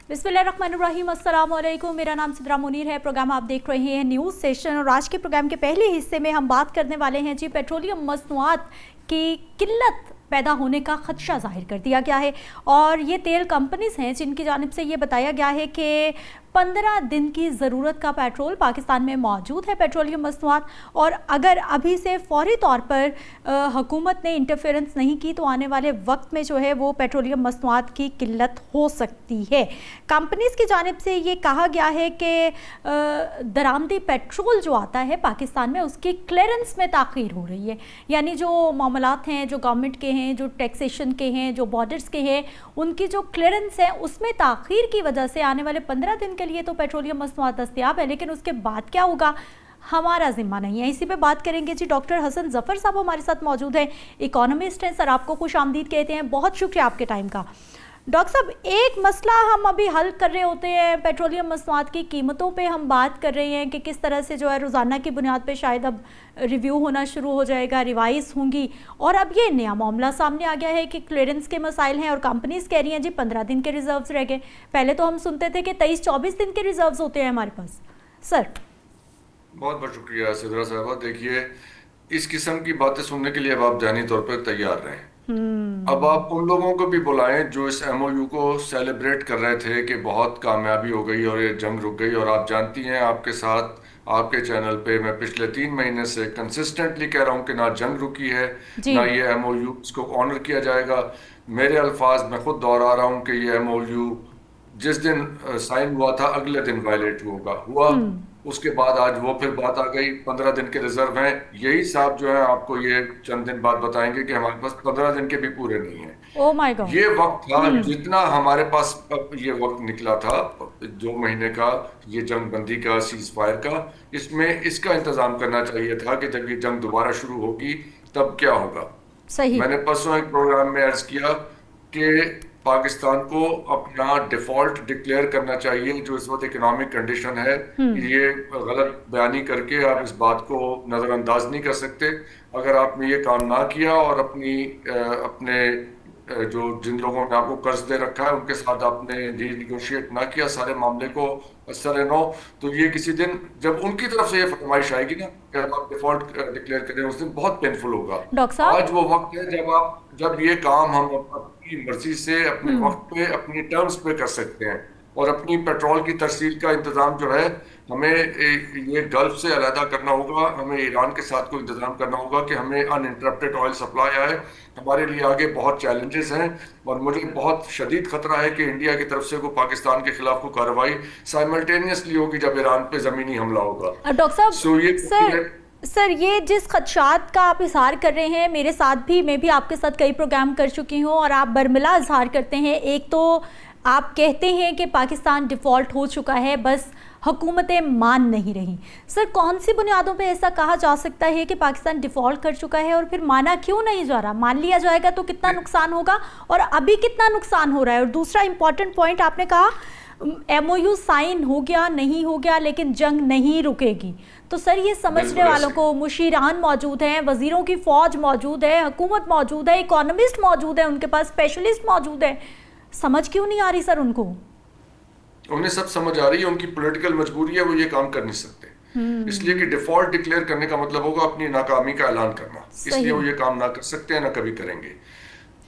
बिस्मिल्लाहिर्रहमानिर्रहीम, अस्सलाम वालेकुम। मेरा नाम सिद्रा मुनीर है। प्रोग्राम आप देख रहे हैं न्यूज़ सेशन और आज के प्रोग्राम के पहले हिस्से में हम बात करने वाले हैं जी पेट्रोलियम मसनूआत की किल्लत पैदा होने का ख़दशा ज़ाहिर कर दिया गया है और ये तेल कंपनीज़ हैं जिनकी जानिब से ये बताया गया है कि 15 दिन की ज़रूरत का पेट्रोल पाकिस्तान में मौजूद है, पेट्रोलियम मसनूआत। और अगर अभी से फ़ौरी तौर पर हुकूमत ने इंटरफेरेंस नहीं की तो आने वाले वक्त में जो है वो पेट्रोलियम मसनूआत की किल्लत हो सकती है। कंपनीज़ की जानिब से ये कहा गया है कि दरामदी पेट्रोल जो आता है पाकिस्तान में उसकी क्लियरेंस में ताख़ीर हो रही है, यानी जो मामलात हैं जो गवर्नमेंट के हैं, जो टैक्सेशन के हैं, जो बॉर्डर्स के हैं, उनकी जो क्लियरेंस है उसमें ताख़ीर की वजह से आने वाले 15 दिन के लिए तो पेट्रोलियम मसनूआत दस्तयाब है, लेकिन उसके बाद क्या होगा हमारा ज़िम्मा नहीं है। इसी पे बात करेंगे जी। डॉक्टर हसन ज़फ़र साहब हमारे साथ मौजूद हैं, इकोनॉमिस्ट हैं। सर, आपको खुश आमदीद कहते हैं, बहुत शुक्रिया आपके टाइम का। डॉक्टर साहब, एक मसला हम अभी हल कर रहे होते हैं, पेट्रोलियम मसनूआत की कीमतों पे हम बात कर रहे हैं कि किस तरह से जो है रोज़ाना की बुनियाद पे शायद अब रिव्यू होना शुरू हो जाएगा, रिवाइज़ होंगी। और अब ये नया मामला सामने आ गया है कि क्लियरेंस के मसाइल हैं और कंपनीज़ कह रही हैं जी 15 दिन के रिज़र्व्स रह गए। पहले तो हम सुनते थे कि 23-24 दिन के रिज़र्व्स होते हैं हमारे पास। सर, बहुत बहुत शुक्रिया सिद्रा साहबा। देखिए, इस किस्म की बातें सुनने के लिए अब आप जानी तौर पर तैयार रहें। अब आप उन लोगों को भी बुलाएं जो इस एमओयू को सेलिब्रेट कर रहे थे कि बहुत कामयाबी हो गई और ये जंग रुक गई। और आप जानती हैं, आपके साथ आपके चैनल पे मैं पिछले 3 महीने से कंसिस्टेंटली कह रहा हूं कि ना जंग रुकी है, जी ना ये एमओयू इसको ऑनर किया जाएगा। मेरे अल्फाज मैं खुद दोहरा रहा हूं कि ये एमओयू जिस दिन साइन हुआ था अगले दिन वायलेट हुआ। उसके बाद आज वो फिर बात आ गई 15 दिन के रिजर्व हैं। यही साहब जो है आपको ये चंद दिन बाद बताएंगे कि हमारे पास 15 दिन के भी पूरे नहीं हैं। Oh my God. ये वक्त था जितना हमारे पास अब ये वक्त निकला था 2 महीने का, ये जंग बंदी का, सीज फायर का, इसमें इसका इंतजाम करना चाहिए था कि जब ये जंग दोबारा शुरू होगी तब क्या होगा। सही। मैंने परसों एक प्रोग्राम में अर्ज किया कि पाकिस्तान को अपना डिफॉल्ट डिक्लेयर करना चाहिए जो इस वक्त इकोनॉमिक कंडीशन है। ये गलत बयानी करके आप इस बात को नज़रअंदाज नहीं कर सकते। अगर आपने ये काम ना किया और अपने जो जिन लोगों ने आपको कर्ज दे रखा है उनके साथ आपने रीनिगोशिएट ना किया सारे मामले को सर नो, तो ये किसी दिन जब उनकी तरफ से ये फरमाइश आएगी ना कि आप डिफॉल्ट डिक्लेयर करें, उस दिन बहुत पेनफुल होगा। डॉक्टर साहब। आज वो वक्त है जब ये काम हम अपनी मर्जी से अपने वक्त पे अपनी टर्म्स पे कर सकते हैं। और अपनी पेट्रोल की तरसील का इंतजाम जो है हमें ये गल्फ से अलहदा करना होगा। हमें ईरान के साथ कोई इंतजाम करना होगा कि हमें अनइंटरप्टेड ऑयल सप्लाई आए। हमारे लिए आगे बहुत चैलेंजेस हैं और मुझे बहुत शदीद खतरा है कि इंडिया की तरफ से कोई पाकिस्तान के खिलाफ कोई कार्रवाई साइमल्टेनियसली होगी जब ईरान पे ज़मीनी हमला होगा। डॉक्टर साहब, सो ये सर ये जिस खदशात का आप इजहार कर रहे हैं, मेरे साथ भी, मैं भी आपके साथ कई प्रोग्राम कर चुकी हूँ और आप बरमिला इजहार करते हैं। एक तो आप कहते हैं कि पाकिस्तान डिफ़ॉल्ट हो चुका है, बस हुकूमतें मान नहीं रही। सर, कौन सी बुनियादों पे ऐसा कहा जा सकता है कि पाकिस्तान डिफ़ॉल्ट कर चुका है और फिर माना क्यों नहीं जा रहा? मान लिया जाएगा तो कितना नुकसान होगा और अभी कितना नुकसान हो रहा है? और दूसरा इम्पॉर्टेंट पॉइंट आपने कहा एमओयू साइन हो गया नहीं हो गया लेकिन जंग नहीं रुकेगी। तो सर, ये समझने वालों को मुशीरान मौजूद हैं, वजीरों की फौज मौजूद है, हुकूमत मौजूद है, इकोनॉमिस्ट मौजूद है, उनके पास स्पेशलिस्ट मौजूद है, समझ क्यों नहीं आ रही सर उनको? उन्हें सब समझ आ रही है, उनकी पॉलिटिकल मजबूरी है, वो ये काम कर नहीं सकते। इसलिए कि डिफॉल्ट डिक्लेयर करने का मतलब होगा अपनी नाकामी का ऐलान करना, इसलिए वो ये काम ना कर सकते हैं, ना कभी करेंगे।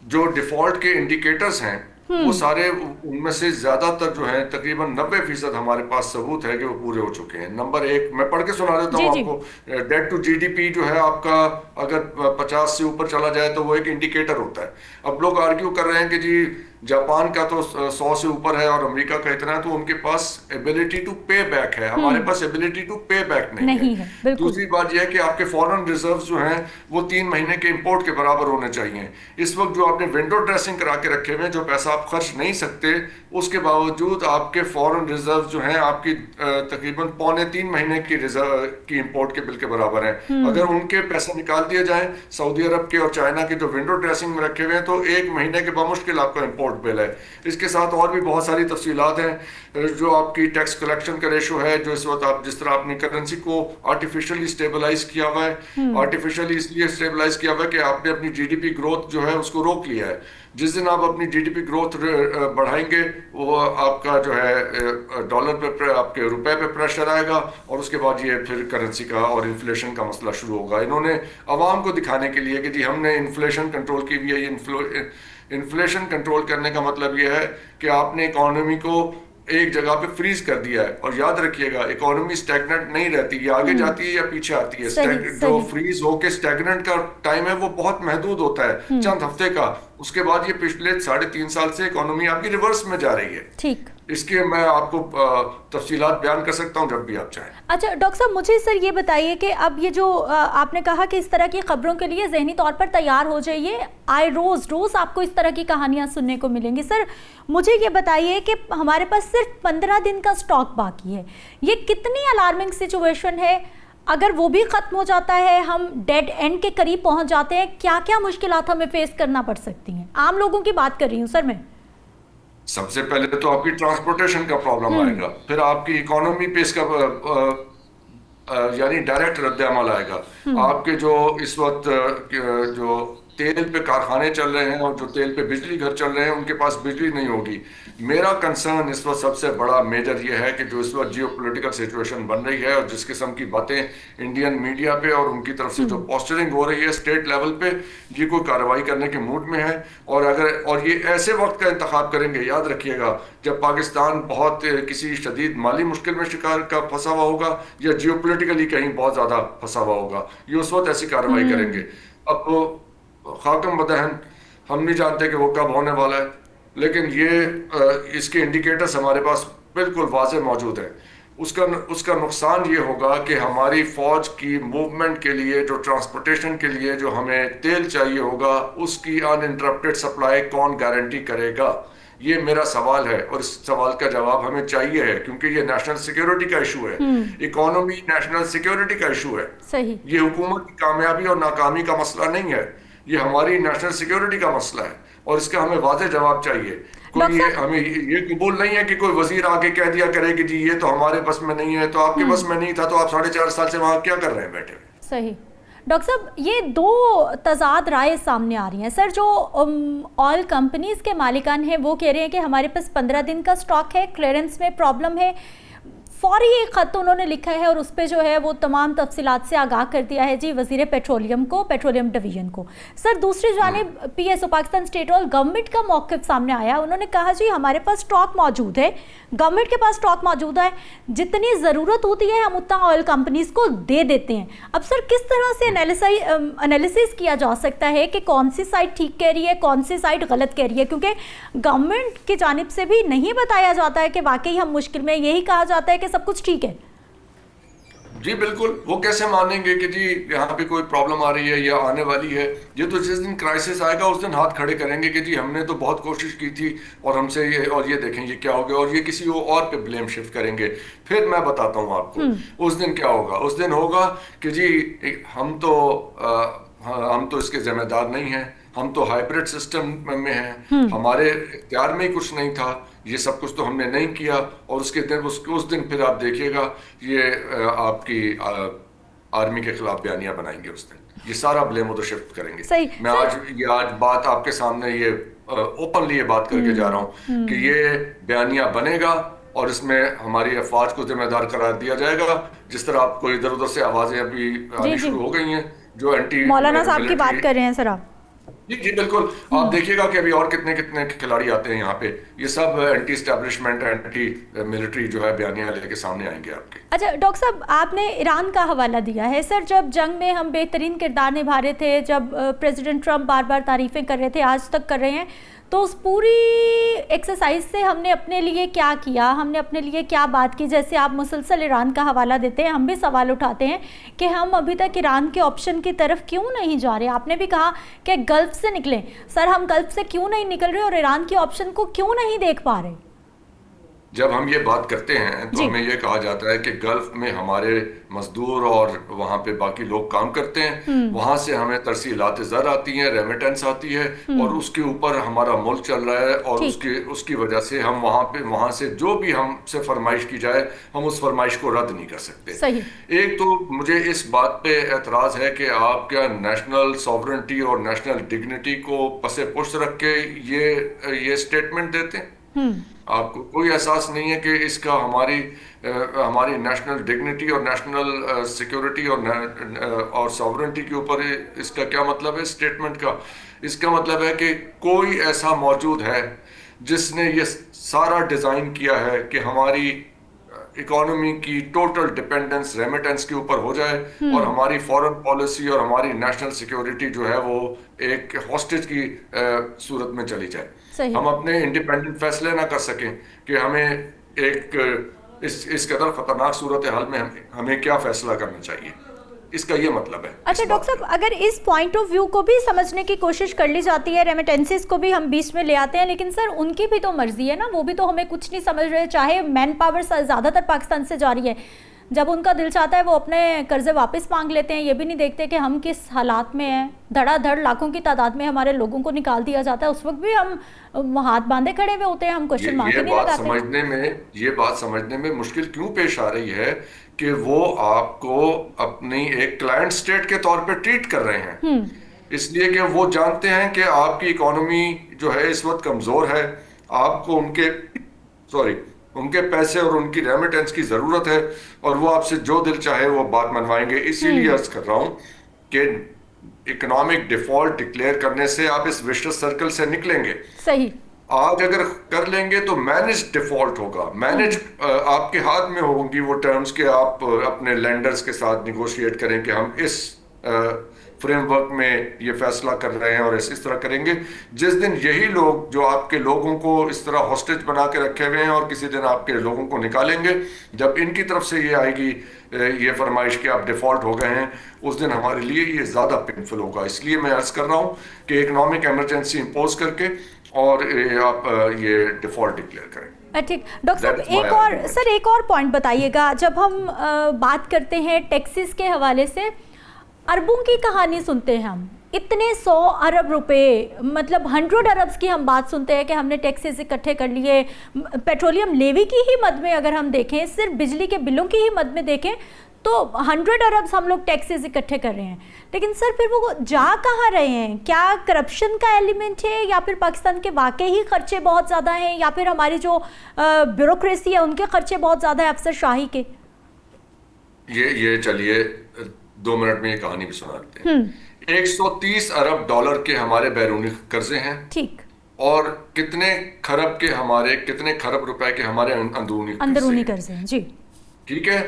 जो डिफॉल्ट के इंडिकेटर्स हैं वो सारे, उनमें से ज्यादातर जो है तकरीबन 90% हमारे पास सबूत है कि वो पूरे हो चुके हैं। नंबर 1 मैं पढ़ के सुना देता हूँ आपको। डेट टू जीडीपी जो है आपका, अगर 50 से ऊपर चला जाए तो वो एक इंडिकेटर होता है। अब लोग आर्ग्यू कर रहे हैं कि जी जापान का तो 100 से ऊपर है और अमेरिका का इतना है, तो उनके पास एबिलिटी टू पे बैक है, हमारे पास एबिलिटी टू पे बैक नहीं है। दूसरी बात यह है कि आपके फॉरेन रिजर्व्स जो हैं वो 3 महीने के इंपोर्ट के बराबर होने चाहिए। इस वक्त जो आपने विंडो ड्रेसिंग करा के रखे हुए हैं, जो पैसा आप खर्च नहीं सकते, उसके बावजूद आपके फॉरेन रिजर्व जो हैं आपकी तकरीबन 2.25 महीने की रिजर्व की इंपोर्ट के बिल के बराबर है। अगर उनके पैसे निकाल दिए जाएं सऊदी अरब के और चाइना के जो विंडो ड्रेसिंग में रखे हुए हैं, तो 1 महीने के बमुश्किल आपका इंपोर्ट इम्पोर्ट बिल है। इसके साथ और भी बहुत सारी तफसीलात हैं, जो आपकी टैक्स कलेक्शन का रेशो है, जो इस वक्त आप जिस तरह अपनी करेंसी को आर्टिफिशियली स्टेबलाइज किया हुआ है, आर्टिफिशियली इसलिए स्टेबलाइज किया हुआ है कि आपने अपनी जीडीपी ग्रोथ जो है उसको रोक लिया है। जिस दिन आप अपनी जीडीपी ग्रोथ बढ़ाएंगे, वो आपका जो है डॉलर पे, आपके रुपए पे प्रेशर आएगा, और उसके बाद ये फिर करेंसी का और इन्फ्लेशन का मसला शुरू होगा। इन्होंने आवाम को दिखाने के लिए कि जी हमने इन्फ्लेशन कंट्रोल की हुई है, ये इन्फ्लेशन कंट्रोल करने का मतलब ये है कि आपने इकोनॉमी को एक जगह पे फ्रीज कर दिया है। और याद रखिएगा, इकोनॉमी स्टैग्नेंट नहीं रहती, ये आगे जाती है या पीछे आती है। जो फ्रीज होके स्टैग्नेंट का टाइम है वो बहुत महदूद होता है, चंद हफ्ते का। उसके बाद ये पिछले 3.5 साल से इकोनॉमी आपकी रिवर्स में जा रही है। ठीक, इसके मैं आपको तफसीलात बयान कर सकता हूँ जब भी आप चाहें। अच्छा डॉक्टर साहब, मुझे सर ये बताइए कि अब ये जो आपने कहा कि इस तरह की खबरों के लिए जहनी तौर पर तैयार हो जाइए, रोज आपको इस तरह की कहानियां सुनने को मिलेंगी। सर मुझे ये बताइए कि हमारे पास सिर्फ 15 दिन का स्टॉक बाकी है, ये कितनी अलार्मिंग सिचुएशन है? अगर वो भी खत्म हो जाता है, हम डेड एंड के करीब पहुंच जाते हैं, क्या क्या मुश्किलात हमें फेस करना पड़ सकती हैं? आम लोगों की बात कर रही हूँ सर मैं। सबसे पहले तो आपकी ट्रांसपोर्टेशन का प्रॉब्लम आएगा, फिर आपकी इकोनॉमी पे इसका यानी डायरेक्ट रद्द-ए-अमल आएगा। आपके जो इस वक्त जो तेल पे कारखाने चल रहे हैं और जो तेल पे बिजली घर चल रहे हैं, उनके पास बिजली नहीं होगी। मेरा कंसर्न इस वक्त सबसे बड़ा मेजर ये है कि जो इस वक्त जियो पोलिटिकल सिचुएशन बन रही है और जिस किस्म की बातें इंडियन मीडिया पे और उनकी तरफ से जो पोस्टरिंग हो रही है स्टेट लेवल पे, ये कोई कार्रवाई करने के मूड में है। और ये ऐसे वक्त का इंतखाब करेंगे, याद रखिएगा, जब पाकिस्तान बहुत किसी शदीद माली मुश्किल में शिकार का फंसा हुआ होगा या जियो पोलिटिकली कहीं बहुत ज़्यादा फंसा हुआ होगा, ये उस वक्त ऐसी कार्रवाई करेंगे। अब खाकम बदहन हम नहीं जानते कि वो कब होने वाला है, लेकिन ये इसके इंडिकेटर्स हमारे पास बिल्कुल वाज़ेह मौजूद है। उसका नुकसान ये होगा कि हमारी फ़ौज की मूवमेंट के लिए, जो ट्रांसपोर्टेशन के लिए जो हमें तेल चाहिए होगा, उसकी अनइंटरप्टेड सप्लाई कौन गारंटी करेगा? ये मेरा सवाल है और इस सवाल का जवाब हमें चाहिए है, क्योंकि ये नेशनल सिक्योरिटी का इशू है। इकोनॉमी नेशनल सिक्योरिटी का इशू है। सही। ये हुकूमत की कामयाबी और नाकामी का मसला नहीं है, ये हमारी नेशनल सिक्योरिटी का मसला है, और इसका हमें वाज़ेह जवाब चाहिए। हमें ये कबूल नहीं है कि कोई वजीर आके कह दिया करे कि जी ये तो हमारे बस में नहीं है, तो आपके बस में नहीं था तो आप 4.5 साल से वहाँ क्या कर रहे हैं बैठे? सही। डॉक्टर साहब, ये दो तजाद राय सामने आ रही हैं सर। जो ऑयल कंपनीज के मालिकान हैं वो कह रहे हैं कि हमारे पास 15 दिन का स्टॉक है, क्लियरेंस में प्रॉब्लम है। फौरी एक ख़त उन्होंने लिखा है और उस पर जो है वो तमाम तफसीलात से आगाह कर दिया है जी वज़ीर पेट्रोलियम को, पेट्रोलियम डिवीज़न को। सर दूसरी जानिब PSO Pakistan state oil government का मौक़िफ़ सामने आया, उन्होंने कहा जी हमारे पास स्टॉक मौजूद है, गवर्नमेंट के पास स्टॉक मौजूद है, जितनी ज़रूरत होती है हम उतना ऑयल कंपनीज़ को दे देते हैं। अब सर किस तरह से एनालिसिस किया जा सकता है कि कौन सी साइड ठीक कह रही है, कौन सी साइड गलत कह रही है? क्योंकि गवर्नमेंट की जानिब से भी नहीं बताया जाता है कि वाकई हम मुश्किल में, यही कहा जाता है कि सब कुछ ठीक है। जी बिल्कुल, वो कैसे मानेंगे कि जी यहाँ पे कोई प्रॉब्लम आ रही है या आने वाली है? ये तो जिस दिन क्राइसिस आएगा उस दिन हाथ खड़े करेंगे कि जी हमने तो बहुत कोशिश की थी और हमसे ये देखें ये क्या हो गया, और ये किसी और पे ब्लेम शिफ्ट करेंगे। फिर मैं बताता हूँ आपको उस दिन क्या होगा। उस दिन होगा कि जी हम तो इसके जिम्मेदार नहीं हैं, हम तो हाइब्रिड सिस्टम में हैं, हमारे इख्तियार में ही कुछ नहीं था, ये सब कुछ तो हमने नहीं किया। और उस दिन फिर आप देखिएगा ये आपकी आर्मी के खिलाफ बयानियां बनाएंगे। उस दिन ये सारा ब्लेम उधर शिफ्ट करेंगे। मैं आज बात आपके सामने ये ओपनली ये बात करके जा रहा हूँ कि ये बयानियां बनेगा और इसमें हमारी अफवाज को जिम्मेदार करार दिया जाएगा। जिस तरह आपको इधर उधर से आवाजें अभी आनी शुरू हो गई हैं जो एंटी मौलाना साहब की बात कर रहे हैं सर आप। जी बिल्कुल, आप देखिएगा कि अभी और कितने कितने खिलाड़ी आते हैं यहाँ पे, ये सब एंटी एस्टैब्लिशमेंट, एंटी मिलिट्री जो है बयानियां लेके सामने आएंगे आपके। अच्छा डॉक्टर साहब, आपने ईरान का हवाला दिया है। सर जब जंग में हम बेहतरीन किरदार निभा रहे थे, जब प्रेसिडेंट ट्रंप बार बार तारीफ़ें कर रहे थे, आज तक कर रहे हैं, तो उस पूरी एक्सरसाइज से हमने अपने लिए क्या किया, हमने अपने लिए क्या बात की? जैसे आप मुसलसल ईरान का हवाला देते हैं, हम भी सवाल उठाते हैं कि हम अभी तक ईरान के ऑप्शन की तरफ क्यों नहीं जा रहे? आपने भी कहा कि गल्फ से निकलें। सर हम गल्फ से क्यों नहीं निकल रहे और ईरान के ऑप्शन को क्यों नहीं देख पा रहे? جب ہم یہ بات کرتے ہیں تو جی ہمیں یہ کہا جاتا ہے کہ گلف میں ہمارے مزدور اور وہاں پہ باقی لوگ کام کرتے ہیں، وہاں سے ہمیں ترسیلات زر آتی ہیں، ریمیٹنس آتی ہے، اور اس کے اوپر ہمارا ملک چل رہا ہے، اور ٹھیک اس کی وجہ سے ہم وہاں سے جو بھی ہم سے فرمائش کی جائے ہم اس فرمائش کو رد نہیں کر سکتے۔ صحیح ایک تو مجھے اس بات پہ اعتراض ہے کہ آپ کیا نیشنل ساورنٹی اور نیشنل ڈگنیٹی کو پس پشت رکھ کے یہ اسٹیٹمنٹ دیتے ہیں؟ آپ کو کوئی احساس نہیں ہے کہ اس کا ہماری نیشنل ڈگنیٹی اور نیشنل سیکورٹی اور ساورنٹی کے اوپر اس کا کیا مطلب ہے اسٹیٹمنٹ کا؟ اس کا مطلب ہے کہ کوئی ایسا موجود ہے جس نے یہ سارا ڈیزائن کیا ہے کہ ہماری اکانومی کی ٹوٹل ڈپینڈنس ریمیٹنس کے اوپر ہو جائے، اور ہماری فورن پالیسی اور ہماری نیشنل سیکیورٹی جو ہے وہ ایک ہاسٹیج کی صورت میں چلی جائے، صحیح ہم اپنے انڈیپینڈنٹ فیصلے نہ کر سکیں کہ ہمیں ایک اس قدر خطرناک صورتحال میں ہمیں کیا فیصلہ کرنا چاہیے۔ اس کا یہ مطلب ہے۔ اچھا ڈاکٹر صاحب، اگر اس پوائنٹ آف ویو کو بھی سمجھنے کی کوشش کر لی جاتی ہے، ریمیٹنسز کو بھی ہم بیچ میں لے آتے ہیں، لیکن سر ان کی بھی تو مرضی ہے نا، وہ بھی تو ہمیں کچھ نہیں سمجھ رہے، چاہے مین پاور زیادہ تر پاکستان سے جاری ہے، جب ان کا دل چاہتا ہے وہ اپنے قرضے واپس مانگ لیتے ہیں، یہ بھی نہیں دیکھتے کہ ہم کس حالات میں ہیں، دھڑا دھڑ لاکھوں کی تعداد میں ہمارے لوگوں کو نکال دیا جاتا ہے، اس وقت بھی ہم ہاتھ باندھے کھڑے ہوئے ہوتے ہیں، ہم کوشچن مارک ہی نہیں لگاتے۔ یہ بات سمجھنے میں مشکل کیوں پیش آ رہی ہے کہ وہ آپ کو اپنی ایک کلائنٹ سٹیٹ کے طور پہ ٹریٹ کر رہے ہیں، اس لیے کہ وہ جانتے ہیں کہ آپ کی اکانومی جو ہے اس وقت کمزور ہے، آپ کو ان کے پیسے اور ان کی ریمیٹنس کی ضرورت ہے، اور وہ آپ سے جو دل چاہے وہ بات منوائیں گے۔ اسی لیے عرض کر رہا ہوں کہ اکنامک ڈیفالٹ ڈکلیئر کرنے سے آپ اس وشوس سرکل سے نکلیں گے۔ صحیح آج اگر کر لیں گے تو مینج ڈیفالٹ ہوگا، مینج آپ کے ہاتھ میں ہوں گی وہ ٹرمز کہ آپ اپنے لینڈرز کے ساتھ نیگوشیٹ کریں کہ ہم اس فریم ورک میں یہ فیصلہ کر رہے ہیں اور اس طرح کریں گے۔ جس دن یہی لوگ جو آپ کے لوگوں کو اس طرح ہاسٹیج بنا کے رکھے ہوئے ہیں اور کسی دن آپ کے لوگوں کو نکالیں گے، جب ان کی طرف سے یہ آئے گی یہ فرمائش کہ آپ ڈیفالٹ ہو گئے ہیں، اس دن ہمارے لیے یہ زیادہ پینفل ہوگا۔ اس لیے میں عرض کر رہا ہوں کہ اکنامک ایمرجنسی امپوز کر کے اور آپ یہ ڈیفالٹ ڈکلیئر کریں۔ ٹھیک ڈاکٹر صاحب، ایک اور پوائنٹ بتائیے گا، جب ہم بات کرتے ہیں ٹیکسز کے حوالے سے، اربوں کی کہانی سنتے ہیں ہم، اتنے 100 ارب روپے، مطلب 100 اربز کی ہم بات سنتے ہیں کہ ہم نے ٹیکسز اکٹھے کر لیے، پیٹرولیم لیوی کی ہی مد میں اگر ہم دیکھیں، صرف بجلی کے بلوں کی ہی مد میں دیکھیں تو 100 اربز ہم لوگ ٹیکسز اکٹھے کر رہے ہیں، لیکن سر پھر وہ جا کہاں رہے ہیں؟ کیا کرپشن کا ایلیمنٹ ہے، یا پھر پاکستان کے واقعی ہی خرچے بہت زیادہ ہیں، یا پھر ہماری جو بیوروکریسی ہے ان کے خرچے بہت زیادہ ہیں افسر شاہی کے؟ یہ چلیے 2 منٹ میں یہ کہانی بھی سناتے ہیں۔ 130 ارب ڈالر کے ہمارے بیرونی قرضے ہیں، ٹھیک، اور کتنے خرب روپے کے ہمارے اندرونی قرضے ہیں، جی ٹھیک ہے۔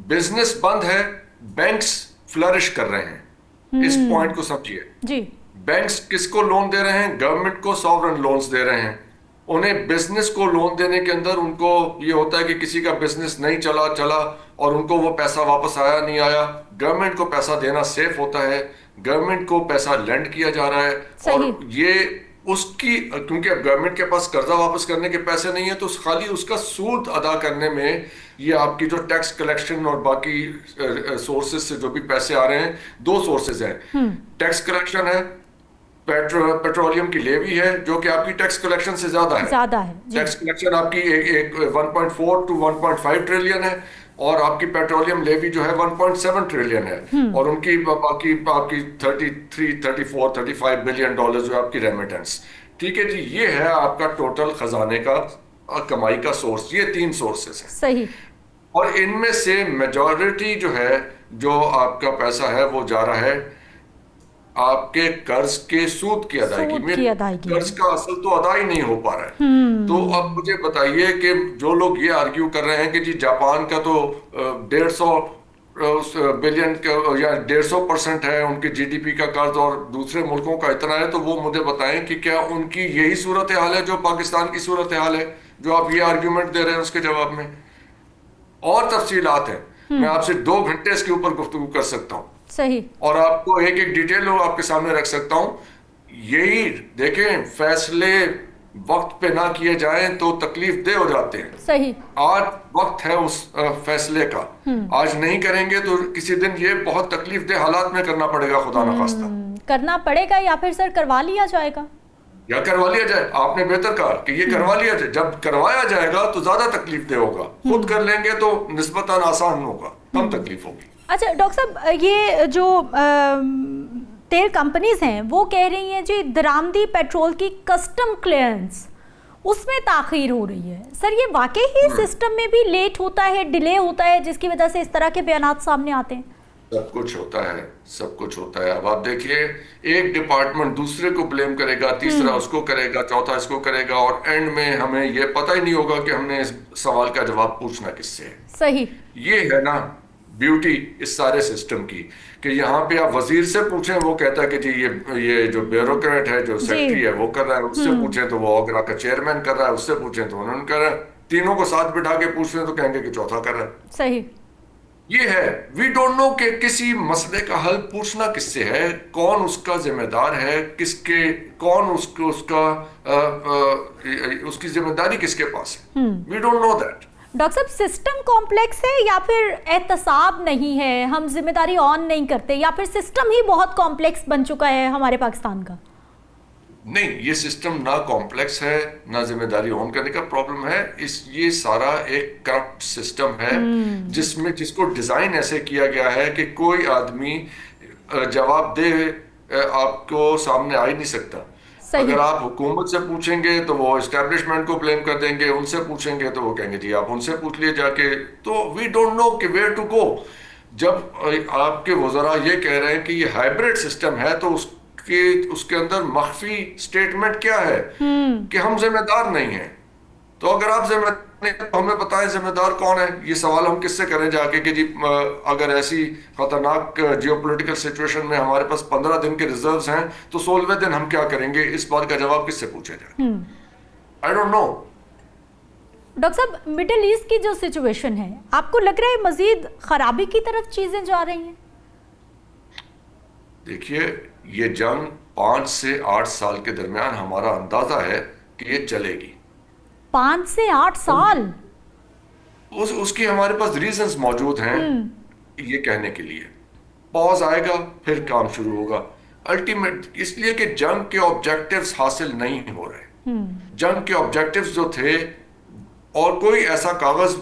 بزنس بند ہے، بینکس فلرش کر رہے ہیں، اس پوائنٹ کو سمجھیے۔ جی بینکس کس کو لون دے رہے ہیں؟ گورنمنٹ کو ساورن لونز دے رہے ہیں۔ انہیں بزنس کو لون دینے کے اندر ان کو یہ ہوتا ہے کہ کسی کا بزنس نہیں چلا اور ان کو وہ پیسہ واپس آیا نہیں آیا، گورنمنٹ کو پیسہ دینا سیف ہوتا ہے، گورنمنٹ کو پیسہ لینڈ کیا جا رہا ہے، اور یہ اس کی کیونکہ اب گورنمنٹ کے پاس قرضہ واپس کرنے کے پیسے نہیں ہیں تو خالی اس کا سود ادا کرنے میں یہ آپ کی جو ٹیکس کلیکشن اور باقی سورسز سے جو بھی پیسے آ رہے ہیں، 2 سورسز ہیں، ٹیکس کلیکشن ہے، پیٹرولیم کی لیوی ہے جو کہ آپ کی ٹیکس کلیکشن سے زیادہ ہے، ٹیکس کلیکشن آپ کی 1.4 to 1.5 ٹریلین ہے، اور آپ کی پیٹرولیم لیوی جو ہے 1.7 ٹریلین ہے، اور ان کی باقی آپ کی 34-35 بلین ڈالر جو آپ کی ریمیٹنس، ٹھیک ہے جی۔ یہ ہے آپ کا ٹوٹل خزانے کا کمائی کا سورس، یہ 3 سورسز ہیں، صحیح، اور ان میں سے میجورٹی جو ہے جو آپ کا پیسہ ہے وہ جا رہا ہے آپ کے قرض کے سود کی ادائیگی میں، قرض کا اصل تو ادا ہی نہیں ہو پا رہا ہے۔ تو اب مجھے بتائیے کہ جو لوگ یہ آرگیو کر رہے ہیں کہ جی جاپان کا تو 150 بلین یا 150% ہے ان کی جی ڈی پی کا قرض اور دوسرے ملکوں کا اتنا ہے، تو وہ مجھے بتائیں کہ کیا ان کی یہی صورتحال ہے جو پاکستان کی صورتحال ہے جو آپ یہ آرگیومنٹ دے رہے ہیں؟ اس کے جواب میں اور تفصیلات ہیں، میں آپ سے 2 گھنٹے اس کے اوپر گفتگو کر سکتا ہوں، صحیح، اور آپ کو ایک ڈیٹیل آپ کے سامنے رکھ سکتا ہوں۔ یہی دیکھیں فیصلے वक्त पे ना किए जाएं तो तकलीफ दे हो जाते हैं। सही। आज वक्त है उस फैसले का, आज नहीं करेंगे तो किसी दिन ये बहुत तकलीफ दे हालात में करना पड़ेगा, खुदा न खास्ता। करना पड़ेगा या फिर सर करवा लिया जाएगा? या करवा लिया जाए। आपने बेहतर कहा कि ये करवा लिया जाए। जब करवाया जाएगा तो ज्यादा तकलीफ दे होगा, खुद कर लेंगे तो निस्बतन आसान होगा, कम तकलीफ होगी। अच्छा डॉक्टर साहब, ये जो तेल कंपनीज हैं वो कह रही हैं जी दरामदी पेट्रोल की कस्टम क्लियरेंस उसमें ताखीर हो रही है। सर ये वाकई ही सिस्टम में भी लेट होता है, डिले होता है, जिसकी वजह से इस तरह के बयानात सामने आते हैं? सब कुछ होता है, सब कुछ होता है। अब आप देखिए, एक डिपार्टमेंट दूसरे को ब्लेम करेगा, तीसरा उसको करेगा, चौथा इसको करेगा, और एंड में हमें ये पता ही नहीं होगा कि हमने इस सवाल का जवाब पूछना किससे है। सही। ये है ना ब्यूटी इस सारे सिस्टम की, कि यहाँ पे आप वजीर से पूछें वो कहता है कि जी ये जो ब्यूरोक्रेट है, जो सेक्रेटरी है वो कर रहा है, उससे पूछें तो वो आगरा का चेयरमैन कर रहा है, उससे पूछें तो उन्होंने कर रहा है, तीनों को साथ बिठा के पूछ रहे हैं तो कहेंगे कि चौथा कर रहा है। सही। ये है, वी डोंट नो कि किसी मसले का हल पूछना किससे है, कौन उसका जिम्मेदार है, किसके कौन उसको उसकी जिम्मेदारी किसके पास है। We don't know that. Doctor साहब, सिस्टम कॉम्प्लेक्स है या फिर एहतसाब नहीं है, हम जिम्मेदारी ऑन नहीं करते, या फिर सिस्टम ही बहुत कॉम्प्लेक्स बन चुका है हमारे पाकिस्तान का? नहीं, ये सिस्टम ना कॉम्प्लेक्स है ना जिम्मेदारी ऑन करने का प्रॉब्लम है। ये सारा एक करप्ट सिस्टम है जिसको डिजाइन ऐसे किया गया है कि कोई आदमी जवाब दे आपको सामने आ ही नहीं सकता। अगर आप हुकूमत से पूछेंगे तो वो एस्टेब्लिशमेंट को ब्लेम कर देंगे, उनसे पूछेंगे तो वो कहेंगे जी आप उनसे पूछ लिए जाके। तो वी डोंट नो कि वेयर टू गो। जब आपके वज़रा ये कह रहे हैं कि ये हाइब्रिड सिस्टम है तो उसके अंदर मख्फी स्टेटमेंट क्या है कि हम जिम्मेदार नहीं हैं। तो अगर आप जिम्मेदार नहीं तो हमें बताएं जिम्मेदार कौन है। ये सवाल हम किससे करें जाके कि जी अगर ऐसी खतरनाक जियोपॉलिटिकल सिचुएशन में हमारे पास 15 दिन के रिजर्व्स हैं तो 16वें दिन हम क्या करेंगे, इस बात का जवाब किससे पूछा जाए? I don't know. डॉक्टर साहब, मिडिल ईस्ट की जो सिचुएशन है, आपको लग रहा है मजीद खराबी की तरफ चीजें जा रही हैं? देखिए, ये जंग 5 से 8 साल के दरमियान हमारा अंदाजा है कि ये चलेगी। 5 से 8 साल? उसकी हमारे पास रीजंस मौजूद हैं ये कहने के लिए। पॉज आएगा फिर काम शुरू होगा। अल्टीमेट इसलिए कि जंग के ऑब्जेक्टिव्स हासिल नहीं हो रहे। जंग के ऑब्जेक्टिव्स जो थे, और कोई ऐसा कागज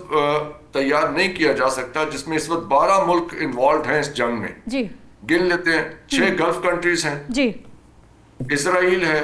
तैयार नहीं किया जा सकता जिसमें इस वक्त 12 मुल्क इन्वॉल्व हैं इस जंग में। जी गिन लेते हैं, 6 गल्फ कंट्रीज हैं जी, इजराइल है,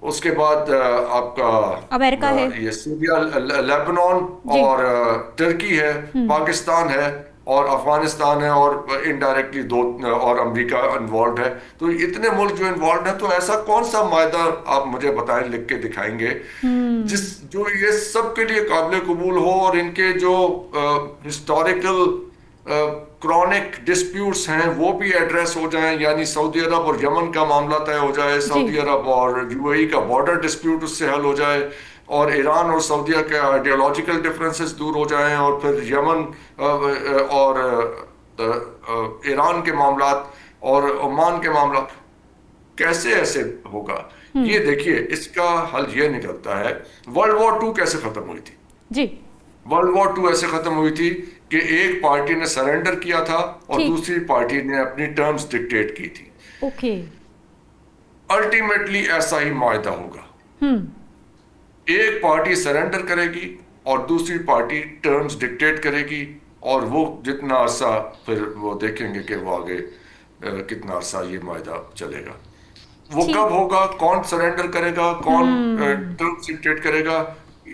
उसके बाद आपका अमेरिका है, ये सीरिया, लेबनान और टर्की है, पाकिस्तान है और अफगानिस्तान है, और इनडायरेक्टली 2 और अमेरिका इन्वॉल्व है। तो इतने मुल्क जो इन्वॉल्व है, तो ऐसा कौन सा मायदा आप मुझे बताएं, लिख के दिखाएंगे जो ये सब के लिए काबिल कबूल हो, और इनके जो हिस्टोरिकल क्रॉनिक डिस्प्यूट्स हैं वो भी एड्रेस हो जाएं। यानी सऊदी अरब और यमन का मामला तय हो जाए, सऊदी अरब और यूएई का बॉर्डर डिस्प्यूट उससे हल हो जाए, और ईरान और सऊदीया के आइडियोलॉजिकल डिफरेंसेस दूर हो जाएं, और फिर यमन और ईरान के मामलात और ओमान के मामला कैसे ऐसे होगा। ये देखिए, इसका हल ये निकलता है, वर्ल्ड वॉर 2 कैसे खत्म हुई थी जी। वर्ल्ड वॉर 2 ऐसे खत्म हुई थी कि एक पार्टी ने सरेंडर किया था और दूसरी पार्टी ने अपनी टर्म्स डिक्टेट की थी। ओके। अल्टीमेटली ऐसा ही मायदा होगा। एक पार्टी सरेंडर करेगी और दूसरी पार्टी टर्म्स डिक्टेट करेगी, और वो जितना अरसा फिर वो देखेंगे कि वो आगे कितना अरसा ये मायदा चलेगा। वो कब होगा, कौन सरेंडर करेगा, कौन टर्म्स डिक्टेट करेगा,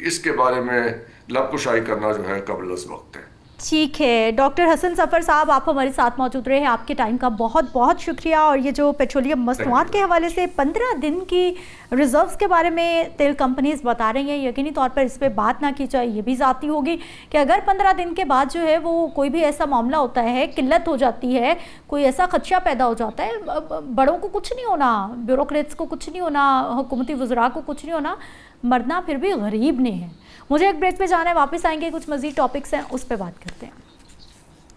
इसके बारे में लबकुशाई करना जो है कबल अज़ वक्त है। ठीक है डॉक्टर हसन सफ़र साहब, आप हमारे साथ मौजूद रहे हैं, आपके टाइम का बहुत बहुत शुक्रिया। और ये जो पेट्रोलियम मसनूआत के हवाले से 15 दिन की रिजर्व्स के बारे में तेल कंपनीज बता रही हैं, यकीनी तौर पर इस पर बात ना की जाए ये भी ज़ाती होगी कि अगर 15 दिन के बाद जो है वो कोई भी ऐसा मामला होता है, किल्लत हो जाती है, कोई ऐसा खदशा पैदा हो जाता है, बड़ों को कुछ नहीं होना, ब्यूरोक्रेट्स को कुछ नहीं होना, हुकूमती वज़रा को कुछ नहीं होना, मरना फिर भी गरीब ने है। मुझे एक ब्रेक पे जाना है, वापस आएंगे, कुछ मज़ीद टॉपिक्स हैं उस पर बात करते हैं।